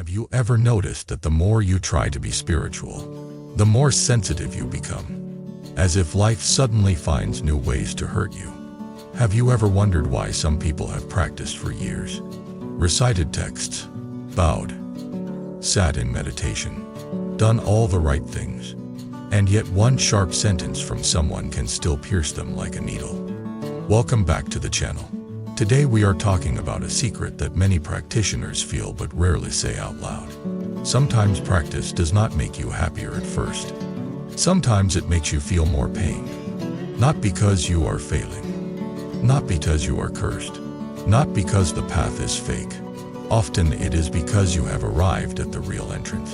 Have you ever noticed that the more you try to be spiritual, the more sensitive you become? As if life suddenly finds new ways to hurt you. Have you ever wondered why some people have practiced for years, recited texts, bowed, sat in meditation, done all the right things, and yet one sharp sentence from someone can still pierce them like a needle? Welcome back to the channel. Today we are talking about a secret that many practitioners feel but rarely say out loud. Sometimes practice does not make you happier at first. Sometimes it makes you feel more pain. Not because you are failing. Not because you are cursed. Not because the path is fake. Often it is because you have arrived at the real entrance.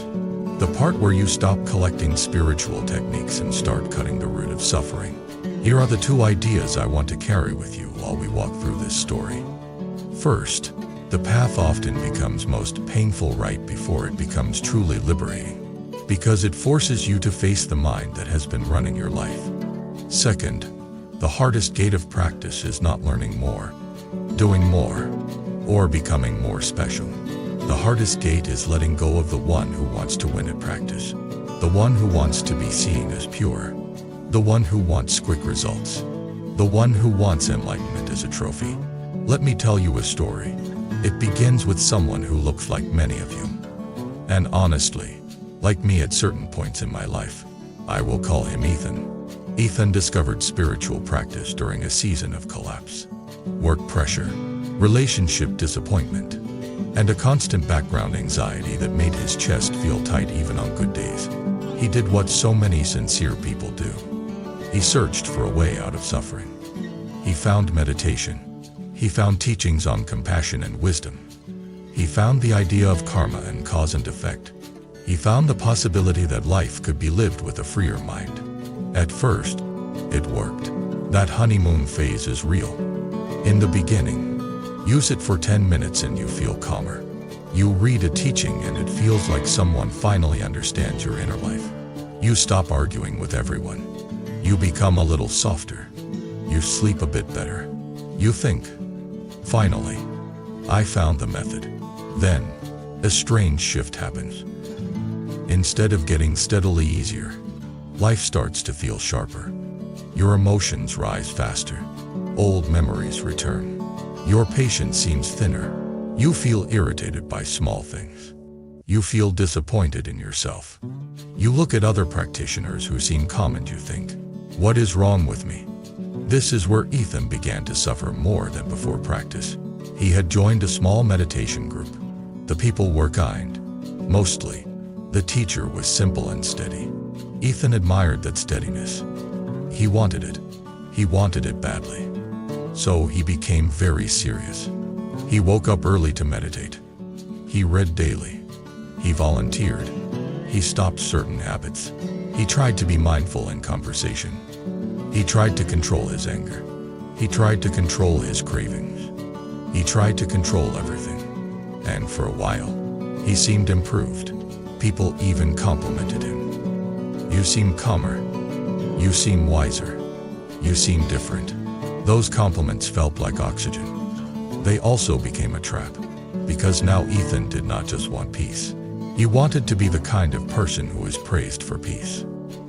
The part where you stop collecting spiritual techniques and start cutting the root of suffering. Here are the two ideas I want to carry with you while we walk through this story. First, the path often becomes most painful right before it becomes truly liberating, because it forces you to face the mind that has been running your life. Second, the hardest gate of practice is not learning more, doing more, or becoming more special. The hardest gate is letting go of the one who wants to win at practice, the one who wants to be seen as pure, the one who wants quick results, the one who wants enlightenment as a trophy. Let me tell you a story. It begins with someone who looks like many of you. And honestly, like me at certain points in my life. I will call him Ethan. Ethan discovered spiritual practice during a season of collapse, work pressure, relationship disappointment, and a constant background anxiety that made his chest feel tight even on good days. He did what so many sincere people do. He searched for a way out of suffering. He found meditation. He found teachings on compassion and wisdom. He found the idea of karma and cause and effect. He found the possibility that life could be lived with a freer mind. At first, it worked. That honeymoon phase is real. In the beginning, use it for 10 minutes and you feel calmer. You read a teaching and it feels like someone finally understands your inner life. You stop arguing with everyone. You become a little softer. You sleep a bit better. You think, finally, I found the method. Then, a strange shift happens. Instead of getting steadily easier, life starts to feel sharper. Your emotions rise faster. Old memories return. Your patience seems thinner. You feel irritated by small things. You feel disappointed in yourself. You look at other practitioners who seem calm and you think, what is wrong with me? This is where Ethan began to suffer more than before practice. He had joined a small meditation group. The people were kind, mostly. The teacher was simple and steady. Ethan admired that steadiness. He wanted it. He wanted it badly. So he became very serious. He woke up early to meditate. He read daily. He volunteered. He stopped certain habits. He tried to be mindful in conversation. He tried to control his anger. He tried to control his cravings. He tried to control everything. And for a while, he seemed improved. People even complimented him. You seem calmer. You seem wiser. You seem different. Those compliments felt like oxygen. They also became a trap, because now Ethan did not just want peace. He wanted to be the kind of person who is praised for peace.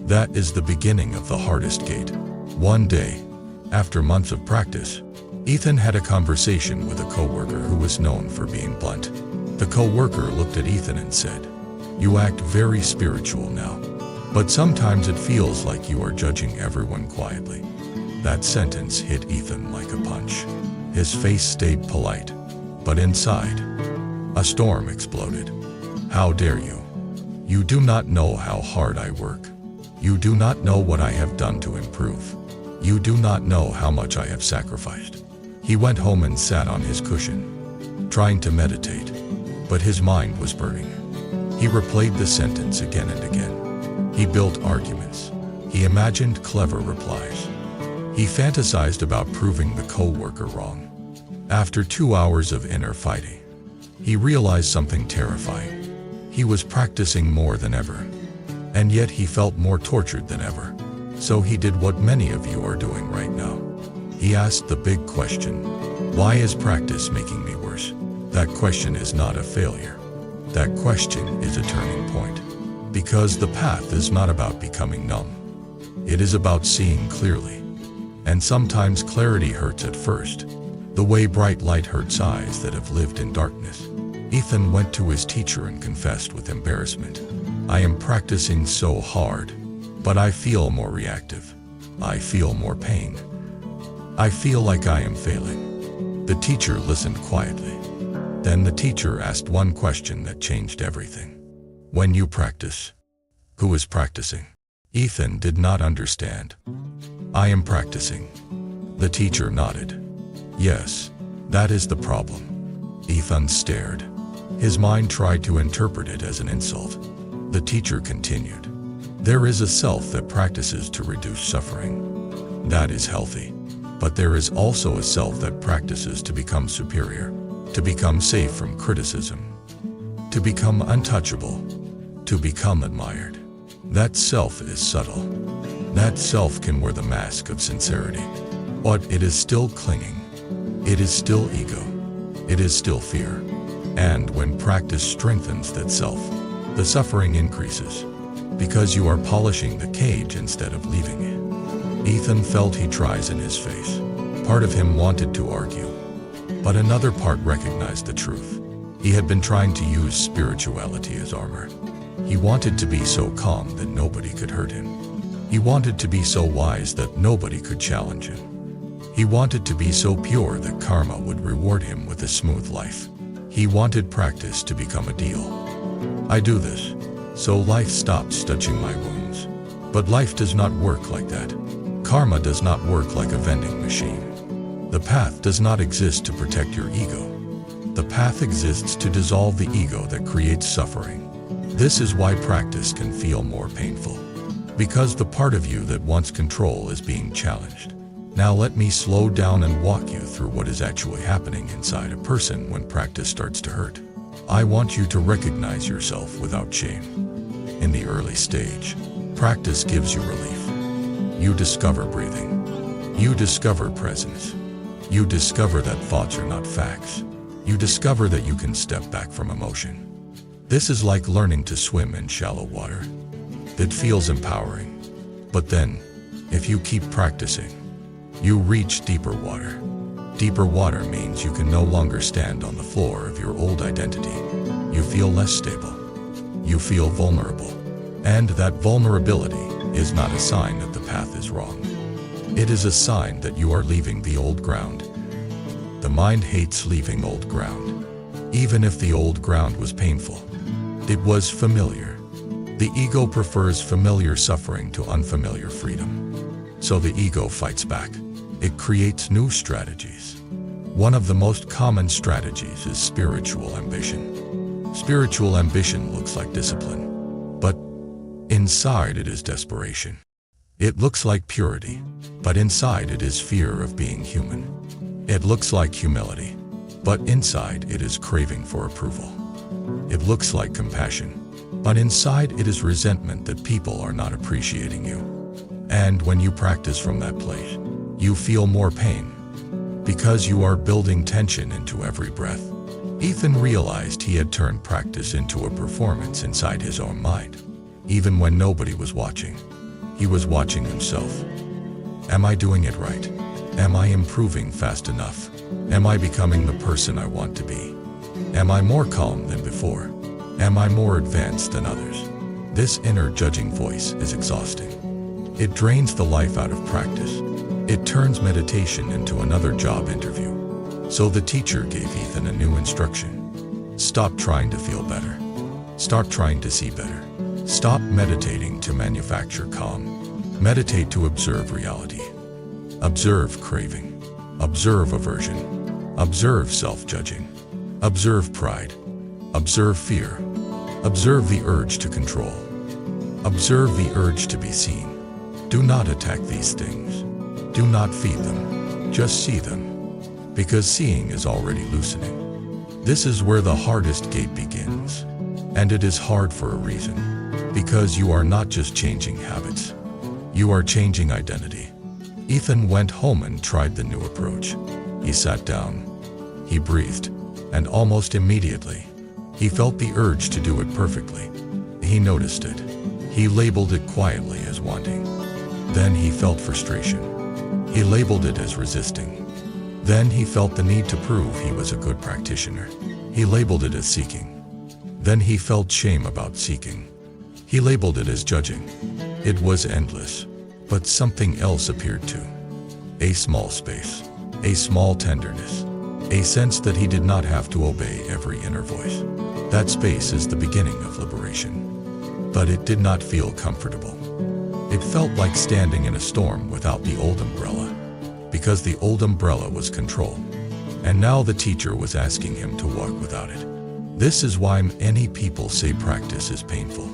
That is the beginning of the hardest gate. One day, after months of practice, Ethan had a conversation with a coworker who was known for being blunt. The coworker looked at Ethan and said, "You act very spiritual now, but sometimes it feels like you are judging everyone quietly." That sentence hit Ethan like a punch. His face stayed polite, but inside, a storm exploded. "How dare you? You do not know how hard I work. You do not know what I have done to improve. You do not know how much I have sacrificed." He went home and sat on his cushion, trying to meditate, but his mind was burning. He replayed the sentence again and again. He built arguments. He imagined clever replies. He fantasized about proving the coworker wrong. After 2 hours of inner fighting, he realized something terrifying. He was practicing more than ever, and yet he felt more tortured than ever. So he did what many of you are doing right now. He asked the big question, why is practice making me worse? That question is not a failure. That question is a turning point. Because the path is not about becoming numb. It is about seeing clearly. And sometimes clarity hurts at first, the way bright light hurts eyes that have lived in darkness. Ethan went to his teacher and confessed with embarrassment. I am practicing so hard, but I feel more reactive. I feel more pain. I feel like I am failing. The teacher listened quietly. Then the teacher asked one question that changed everything. When you practice, who is practicing? Ethan did not understand. I am practicing. The teacher nodded. Yes, that is the problem. Ethan stared. His mind tried to interpret it as an insult. The teacher continued. There is a self that practices to reduce suffering. That is healthy. But there is also a self that practices to become superior, to become safe from criticism, to become untouchable, to become admired. That self is subtle. That self can wear the mask of sincerity, but it is still clinging. It is still ego. It is still fear. And when practice strengthens that self, the suffering increases, because you are polishing the cage instead of leaving it. Ethan felt he tries in his face. Part of him wanted to argue, but another part recognized the truth. He had been trying to use spirituality as armor. He wanted to be so calm that nobody could hurt him. He wanted to be so wise that nobody could challenge him. He wanted to be so pure that karma would reward him with a smooth life. He wanted practice to become a deal. I do this, so life stops touching my wounds. But life does not work like that. Karma does not work like a vending machine. The path does not exist to protect your ego. The path exists to dissolve the ego that creates suffering. This is why practice can feel more painful. Because the part of you that wants control is being challenged. Now let me slow down and walk you through what is actually happening inside a person when practice starts to hurt. I want you to recognize yourself without shame. In the early stage, practice gives you relief. You discover breathing. You discover presence. You discover that thoughts are not facts. You discover that you can step back from emotion. This is like learning to swim in shallow water. It feels empowering. But then, if you keep practicing, you reach deeper water. Deeper water means you can no longer stand on the floor of your old identity. You feel less stable. You feel vulnerable. And that vulnerability is not a sign that the path is wrong. It is a sign that you are leaving the old ground. The mind hates leaving old ground. Even if the old ground was painful, it was familiar. The ego prefers familiar suffering to unfamiliar freedom. So the ego fights back. It creates new strategies. One of the most common strategies is spiritual ambition. Spiritual ambition looks like discipline, but inside it is desperation. It looks like purity, but inside it is fear of being human. It looks like humility, but inside it is craving for approval. It looks like compassion, but inside it is resentment that people are not appreciating you. And when you practice from that place, you feel more pain, because you are building tension into every breath. Ethan realized he had turned practice into a performance inside his own mind. Even when nobody was watching, he was watching himself. Am I doing it right? Am I improving fast enough? Am I becoming the person I want to be? Am I more calm than before? Am I more advanced than others? This inner judging voice is exhausting. It drains the life out of practice. It turns meditation into another job interview. So the teacher gave Ethan a new instruction. Stop trying to feel better. Start trying to see better. Stop meditating to manufacture calm. Meditate to observe reality. Observe craving. Observe aversion. Observe self-judging. Observe pride. Observe fear. Observe the urge to control. Observe the urge to be seen. Do not attack these things. Do not feed them. Just see them. Because seeing is already loosening. This is where the hardest gate begins. And it is hard for a reason. Because you are not just changing habits. You are changing identity. Ethan went home and tried the new approach. He sat down. He breathed. And almost immediately, He felt the urge to do it perfectly. He noticed it. He labeled it quietly as wanting. Then he felt frustration. He labeled it as resisting. Then he felt the need to prove he was a good practitioner. He labeled it as seeking. Then he felt shame about seeking. He labeled it as judging. It was endless. But something else appeared too. A small space. A small tenderness. A sense that he did not have to obey every inner voice. That space is the beginning of liberation. But it did not feel comfortable. It felt like standing in a storm without the old umbrella. Because the old umbrella was control. And now the teacher was asking him to walk without it. This is why many people say practice is painful.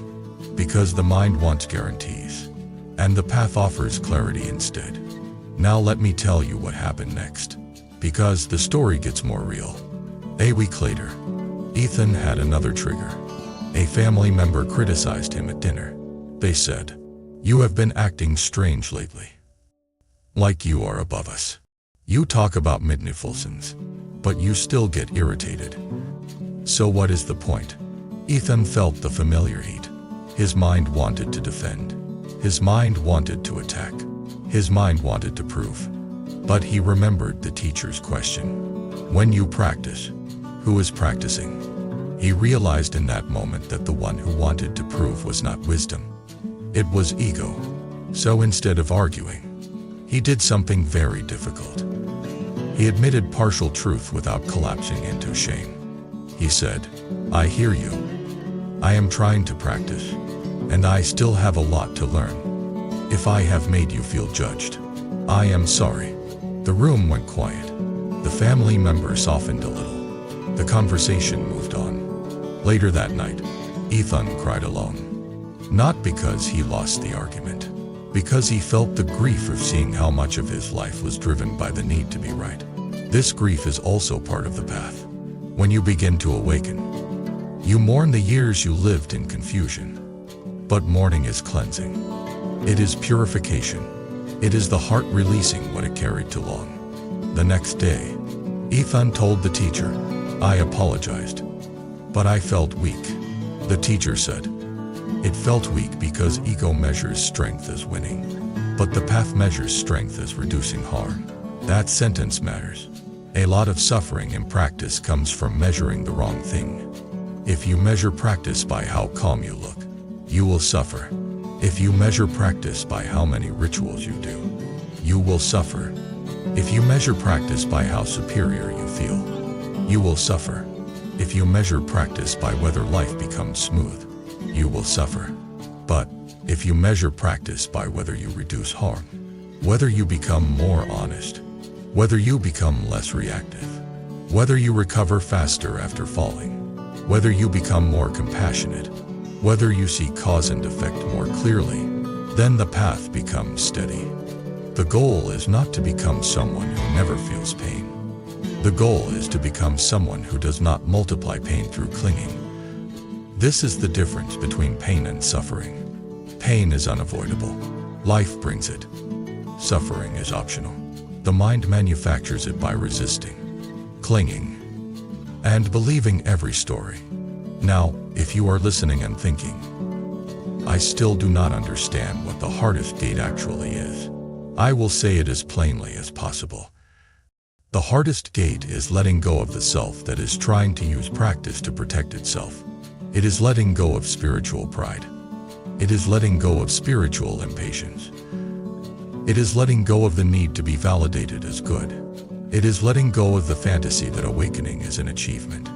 Because the mind wants guarantees. And the path offers clarity instead. Now let me tell you what happened next. Because the story gets more real. A week later, Ethan had another trigger. A family member criticized him at dinner. They said, "You have been acting strange lately. Like you are above us. You talk about magnificence, but you still get irritated. So what is the point?" Ethan felt the familiar heat. His mind wanted to defend. His mind wanted to attack. His mind wanted to prove. But he remembered the teacher's question. When you practice, who is practicing? He realized in that moment that the one who wanted to prove was not wisdom. It was ego. So instead of arguing, he did something very difficult. He admitted partial truth without collapsing into shame. He said, "I hear you. I am trying to practice, and I still have a lot to learn. If I have made you feel judged, I am sorry." The room went quiet. The family member softened a little. The conversation moved on. Later that night, Ethan cried alone. Not because he lost the argument, because he felt the grief of seeing how much of his life was driven by the need to be right. This grief is also part of the path. When you begin to awaken, you mourn the years you lived in confusion. But mourning is cleansing. It is purification. It is the heart releasing what it carried too long. The next day, Ethan told the teacher, "I apologized, but I felt weak." The teacher said, "It felt weak because ego measures strength as winning, but the path measures strength as reducing harm." That sentence matters. A lot of suffering in practice comes from measuring the wrong thing. If you measure practice by how calm you look, you will suffer. If you measure practice by how many rituals you do, you will suffer. If you measure practice by how superior you feel, you will suffer. If you measure practice by whether life becomes smooth, you will suffer. But if you measure practice by whether you reduce harm, whether you become more honest, whether you become less reactive, whether you recover faster after falling, whether you become more compassionate, whether you see cause and effect more clearly, then the path becomes steady. The goal is not to become someone who never feels pain. The goal is to become someone who does not multiply pain through clinging. This is the difference between pain and suffering. Pain is unavoidable. Life brings it. Suffering is optional. The mind manufactures it by resisting, clinging, and believing every story. Now, if you are listening and thinking, "I still do not understand what the hardest gate actually is," I will say it as plainly as possible. The hardest gate is letting go of the self that is trying to use practice to protect itself. It is letting go of spiritual pride. It is letting go of spiritual impatience. It is letting go of the need to be validated as good. It is letting go of the fantasy that awakening is an achievement.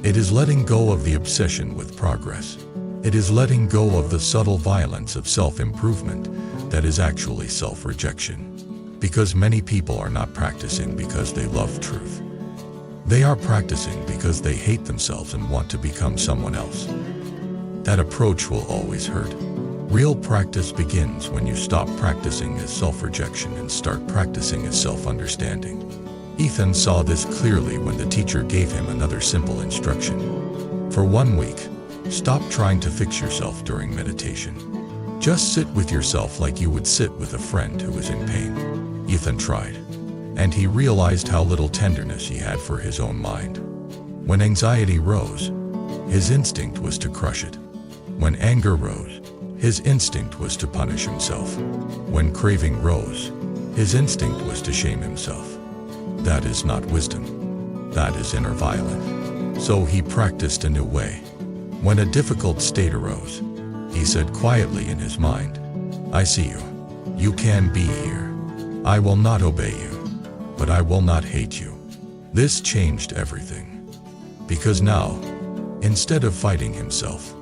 It is letting go of the obsession with progress. It is letting go of the subtle violence of self-improvement that is actually self-rejection. Because many people are not practicing because they love truth. They are practicing because they hate themselves and want to become someone else. That approach will always hurt. Real practice begins when you stop practicing as self-rejection and start practicing as self-understanding. Ethan saw this clearly when the teacher gave him another simple instruction. For 1 week, stop trying to fix yourself during meditation. Just sit with yourself like you would sit with a friend who is in pain. Ethan tried, and he realized how little tenderness he had for his own mind. When anxiety rose, his instinct was to crush it. When anger rose, his instinct was to punish himself. When craving rose, his instinct was to shame himself. That is not wisdom. That is inner violence. So he practiced a new way. When a difficult state arose, he said quietly in his mind, I see you. You can be here. I will not obey you, but I will not hate you. This changed everything. Because now, instead of fighting himself,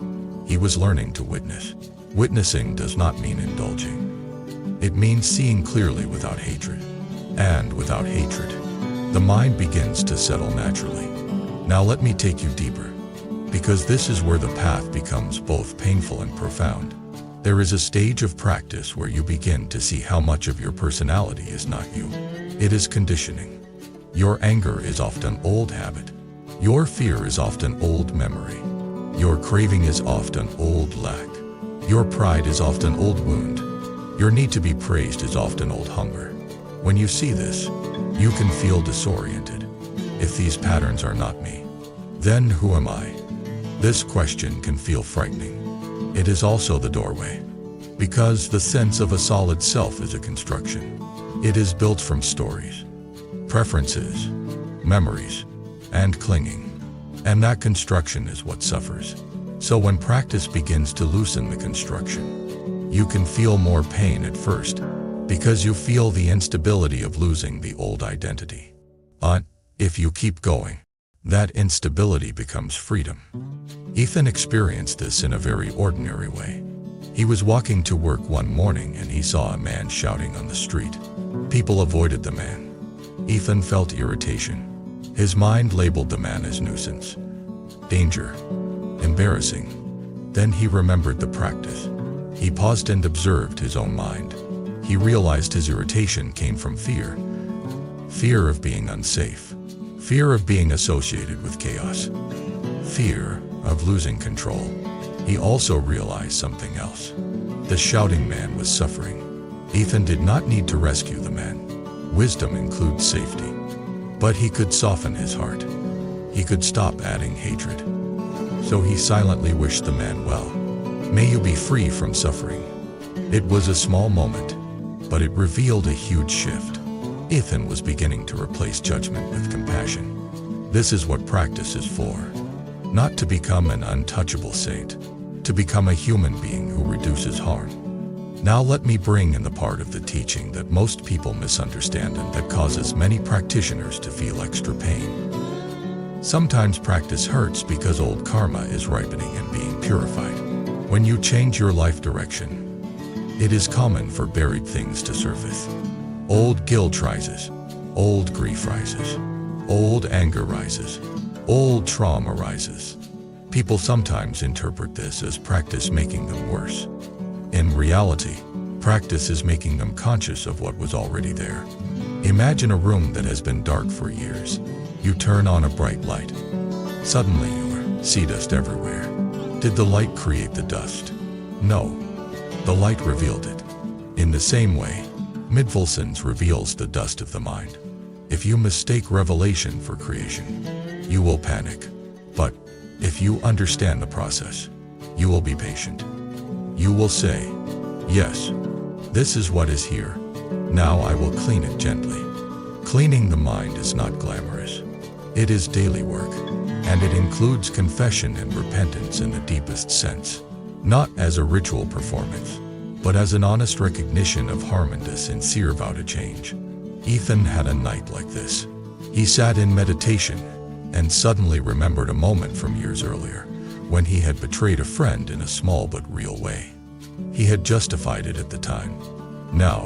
he was learning to witness. Witnessing does not mean indulging. It means seeing clearly without hatred. And without hatred, the mind begins to settle naturally. Now let me take you deeper, because this is where the path becomes both painful and profound. There is a stage of practice where you begin to see how much of your personality is not you. It is conditioning. Your anger is often old habit. Your fear is often old memory. Your craving is often old lack. Your pride is often old wound. Your need to be praised is often old hunger. When you see this, you can feel disoriented. If these patterns are not me, then who am I? This question can feel frightening. It is also the doorway, because the sense of a solid self is a construction. It is built from stories, preferences, memories, and clinging. And that construction is what suffers. So when practice begins to loosen the construction, you can feel more pain at first, because you feel the instability of losing the old identity. But if you keep going, that instability becomes freedom. Ethan experienced this in a very ordinary way. He was walking to work one morning and he saw a man shouting on the street. People avoided the man. Ethan felt irritation. His mind labeled the man as nuisance, danger, embarrassing. Then he remembered the practice. He paused and observed his own mind. He realized his irritation came from fear. Fear of being unsafe. Fear of being associated with chaos. Fear of losing control. He also realized something else. The shouting man was suffering. Ethan did not need to rescue the man. Wisdom includes safety. But he could soften his heart. He could stop adding hatred. So he silently wished the man well. May you be free from suffering. It was a small moment, but it revealed a huge shift. Ethan was beginning to replace judgment with compassion. This is what practice is for. Not to become an untouchable saint, to become a human being who reduces harm. Now let me bring in the part of the teaching that most people misunderstand and that causes many practitioners to feel extra pain. Sometimes practice hurts because old karma is ripening and being purified. When you change your life direction, it is common for buried things to surface. Old guilt rises, old grief rises, old anger rises, old trauma rises. People sometimes interpret this as practice making them worse. In reality, practice is making them conscious of what was already there. Imagine a room that has been dark for years. You turn on a bright light. Suddenly you see dust everywhere. Did the light create the dust? No. The light revealed it. In the same way, mindfulness reveals the dust of the mind. If you mistake revelation for creation, you will panic. But if you understand the process, you will be patient. You will say, yes, this is what is here. Now I will clean it gently. Cleaning the mind is not glamorous. It is daily work, and it includes confession and repentance in the deepest sense. Not as a ritual performance, but as an honest recognition of harm and a sincere vow to change. Ethan had a night like this. He sat in meditation and suddenly remembered a moment from years earlier when he had betrayed a friend in a small but real way. He had justified it at the time. Now,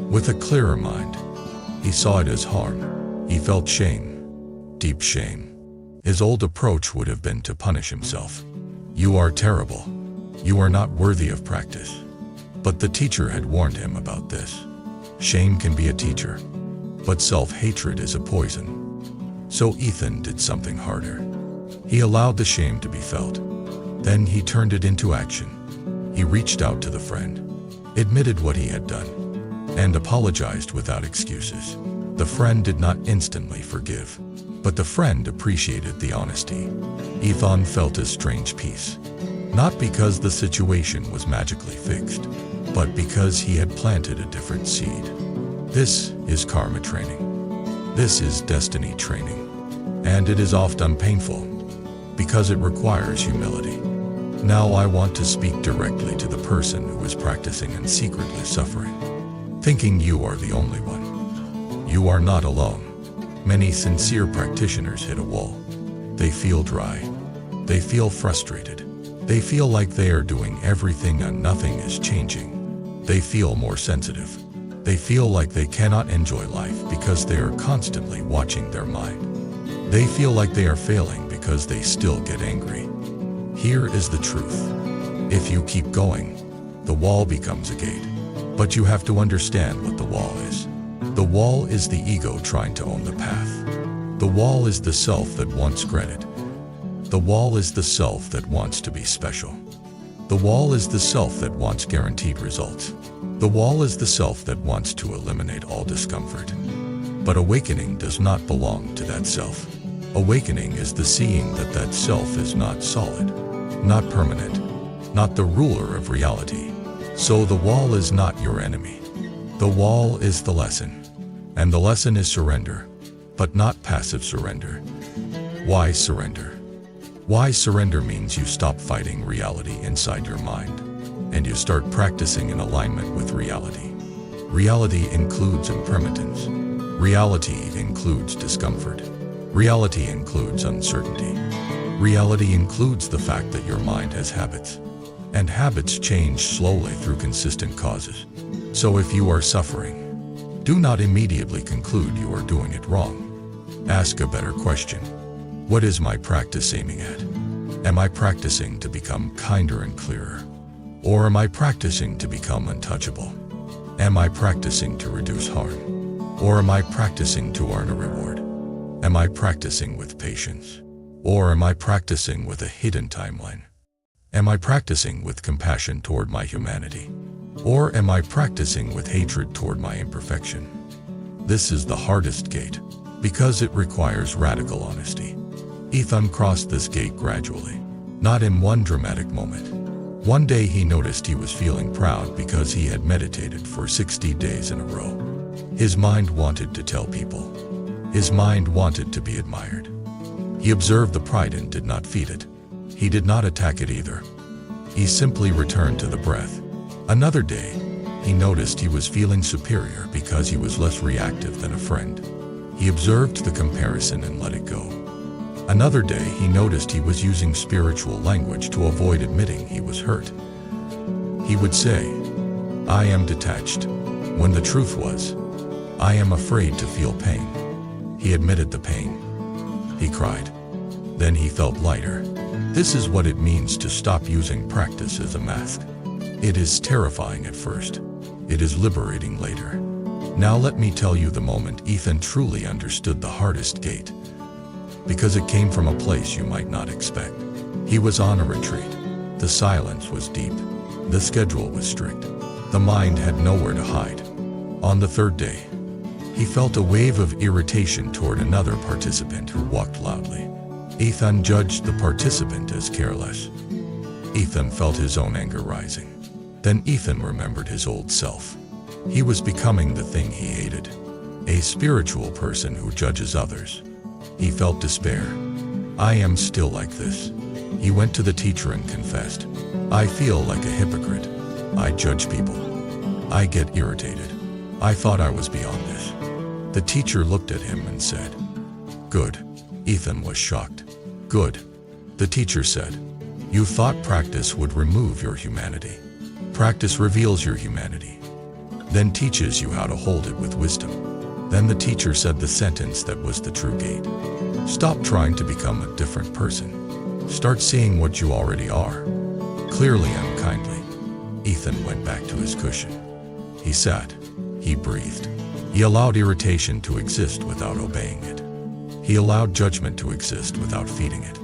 with a clearer mind, he saw it as harm. He felt shame, deep shame. His old approach would have been to punish himself. You are terrible. You are not worthy of practice. But the teacher had warned him about this. Shame can be a teacher, but self-hatred is a poison. So Ethan did something harder. He allowed the shame to be felt. Then he turned it into action. He reached out to the friend, admitted what he had done, and apologized without excuses. The friend did not instantly forgive. But the friend appreciated the honesty. Ethan felt a strange peace. Not because the situation was magically fixed, but because he had planted a different seed. This is karma training. This is destiny training. And it is often painful, because it requires humility. Now I want to speak directly to the person who is practicing and secretly suffering, thinking you are the only one. You are not alone. Many sincere practitioners hit a wall. They feel dry. They feel frustrated. They feel like they are doing everything and nothing is changing. They feel more sensitive. They feel like they cannot enjoy life because they are constantly watching their mind. They feel like they are failing because they still get angry. Here is the truth. If you keep going, the wall becomes a gate. But you have to understand what the wall is. The wall is the ego trying to own the path. The wall is the self that wants credit. The wall is the self that wants to be special. The wall is the self that wants guaranteed results. The wall is the self that wants to eliminate all discomfort. But awakening does not belong to that self. Awakening is the seeing that that self is not solid, not permanent, not the ruler of reality. So the wall is not your enemy. The wall is the lesson. And the lesson is surrender, but not passive surrender. Why surrender? Why surrender means you stop fighting reality inside your mind, and you start practicing in alignment with reality. Reality includes impermanence. Reality includes discomfort. Reality includes uncertainty. Reality includes the fact that your mind has habits, and habits change slowly through consistent causes. So if you are suffering, do not immediately conclude you are doing it wrong. Ask a better question. What is my practice aiming at? Am I practicing to become kinder and clearer? Or am I practicing to become untouchable? Am I practicing to reduce harm? Or am I practicing to earn a reward? Am I practicing with patience? Or am I practicing with a hidden timeline? Am I practicing with compassion toward my humanity? Or am I practicing with hatred toward my imperfection? This is the hardest gate, because it requires radical honesty. Ethan crossed this gate gradually, not in one dramatic moment. One day he noticed he was feeling proud because he had meditated for 60 days in a row. His mind wanted to tell people. His mind wanted to be admired. He observed the pride and did not feed it. He did not attack it either. He simply returned to the breath. Another day, he noticed he was feeling superior because he was less reactive than a friend. He observed the comparison and let it go. Another day, he noticed he was using spiritual language to avoid admitting he was hurt. He would say, "I am detached," when the truth was, "I am afraid to feel pain." He admitted the pain. He cried. Then he felt lighter. This is what it means to stop using practice as a mask. It is terrifying at first. It is liberating later. Now let me tell you the moment Ethan truly understood the hardest gate, because it came from a place you might not expect. He was on a retreat. The silence was deep. The schedule was strict. The mind had nowhere to hide. On the third day, he felt a wave of irritation toward another participant who walked loudly. Ethan judged the participant as careless. Ethan felt his own anger rising. Then Ethan remembered his old self. He was becoming the thing he hated, a spiritual person who judges others. He felt despair. "I am still like this." He went to the teacher and confessed, "I feel like a hypocrite. I judge people. I get irritated. I thought I was beyond this." The teacher looked at him and said, "Good." Ethan was shocked. "Good." The teacher said, "You thought practice would remove your humanity. Practice reveals your humanity, then teaches you how to hold it with wisdom." Then the teacher said the sentence that was the true gate. "Stop trying to become a different person. Start seeing what you already are, clearly and kindly." Ethan went back to his cushion. He sat. He breathed. He allowed irritation to exist without obeying it. He allowed judgment to exist without feeding it.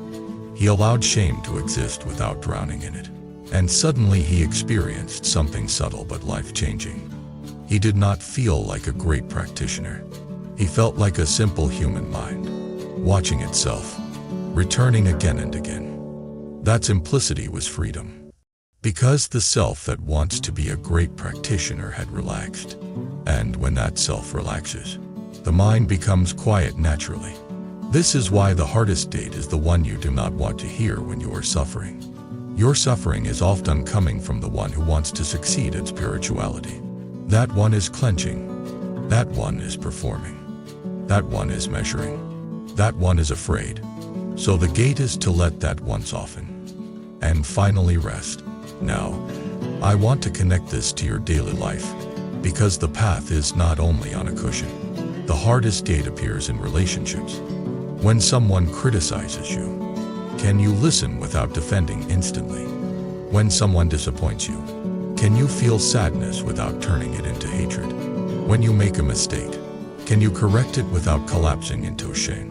He allowed shame to exist without drowning in it. And suddenly he experienced something subtle but life-changing. He did not feel like a great practitioner. He felt like a simple human mind. watching itself, returning again and again. That simplicity was freedom. Because the self that wants to be a great practitioner had relaxed. And when that self relaxes, the mind becomes quiet naturally. This is why the hardest state is the one you do not want to hear when you are suffering. Your suffering is often coming from the one who wants to succeed at spirituality. That one is clenching. That one is performing. That one is measuring. That one is afraid. So the gate is to let that one soften and finally rest. Now, I want to connect this to your daily life, because the path is not only on a cushion. The hardest gate appears in relationships. When someone criticizes you, can you listen without defending instantly? When someone disappoints you, can you feel sadness without turning it into hatred? When you make a mistake, can you correct it without collapsing into shame?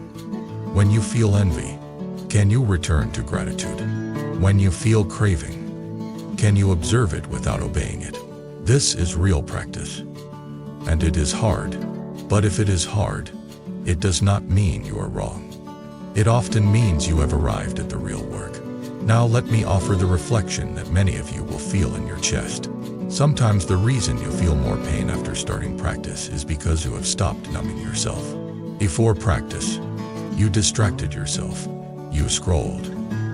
When you feel envy, can you return to gratitude? When you feel craving, can you observe it without obeying it? This is real practice. And it is hard. But if it is hard, it does not mean you are wrong. It often means you have arrived at the real work. Now let me offer the reflection that many of you will feel in your chest. Sometimes the reason you feel more pain after starting practice is because you have stopped numbing yourself. Before practice, you distracted yourself. You scrolled.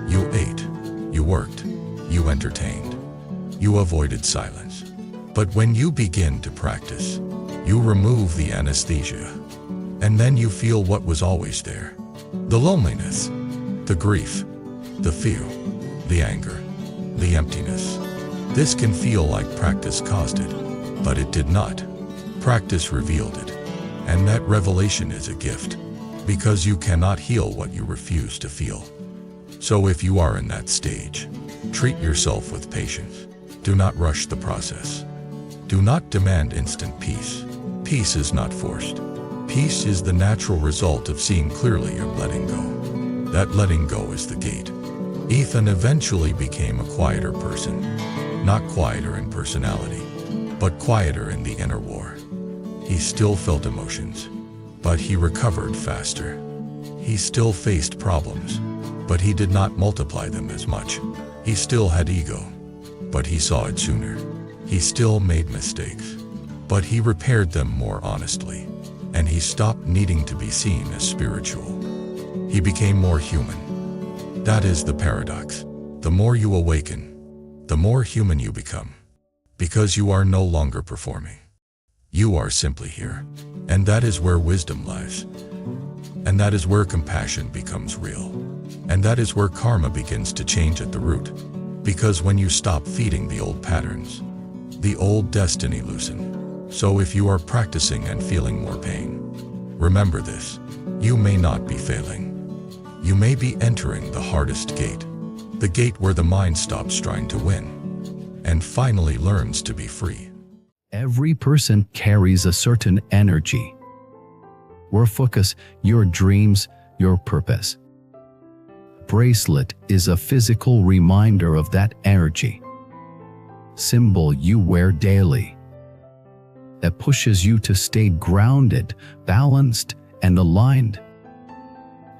You ate. You worked. You entertained. You avoided silence. But when you begin to practice, you remove the anesthesia. And then you feel what was always there. The loneliness, the grief, the fear, the anger, the emptiness. This can feel like practice caused it, but it did not. Practice revealed it. And that revelation is a gift, because you cannot heal what you refuse to feel. So if you are in that stage, treat yourself with patience. Do not rush the process. Do not demand instant peace. Peace is not forced. Peace is the natural result of seeing clearly and letting go. That letting go is the gate. Ethan eventually became a quieter person. Not quieter in personality, but quieter in the inner war. He still felt emotions, but he recovered faster. He still faced problems, but he did not multiply them as much. He still had ego, but he saw it sooner. He still made mistakes, but he repaired them more honestly. And he stopped needing to be seen as spiritual. He became more human. That is the paradox. The more you awaken, the more human you become. Because you are no longer performing. You are simply here. And that is where wisdom lies. And that is where compassion becomes real. And that is where karma begins to change at the root. Because when you stop feeding the old patterns, the old destiny loosen. So if you are practicing and feeling more pain, remember this: you may not be failing. You may be entering the hardest gate, the gate where the mind stops trying to win and finally learns to be free. Every person carries a certain energy. Your focus, your dreams, your purpose. Bracelet is a physical reminder of that energy. Symbol you wear daily, that pushes you to stay grounded, balanced, and aligned.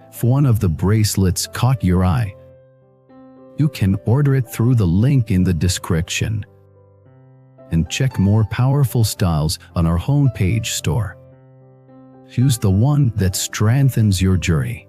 If one of the bracelets caught your eye, you can order it through the link in the description. And check more powerful styles on our homepage store. Choose the one that strengthens your journey.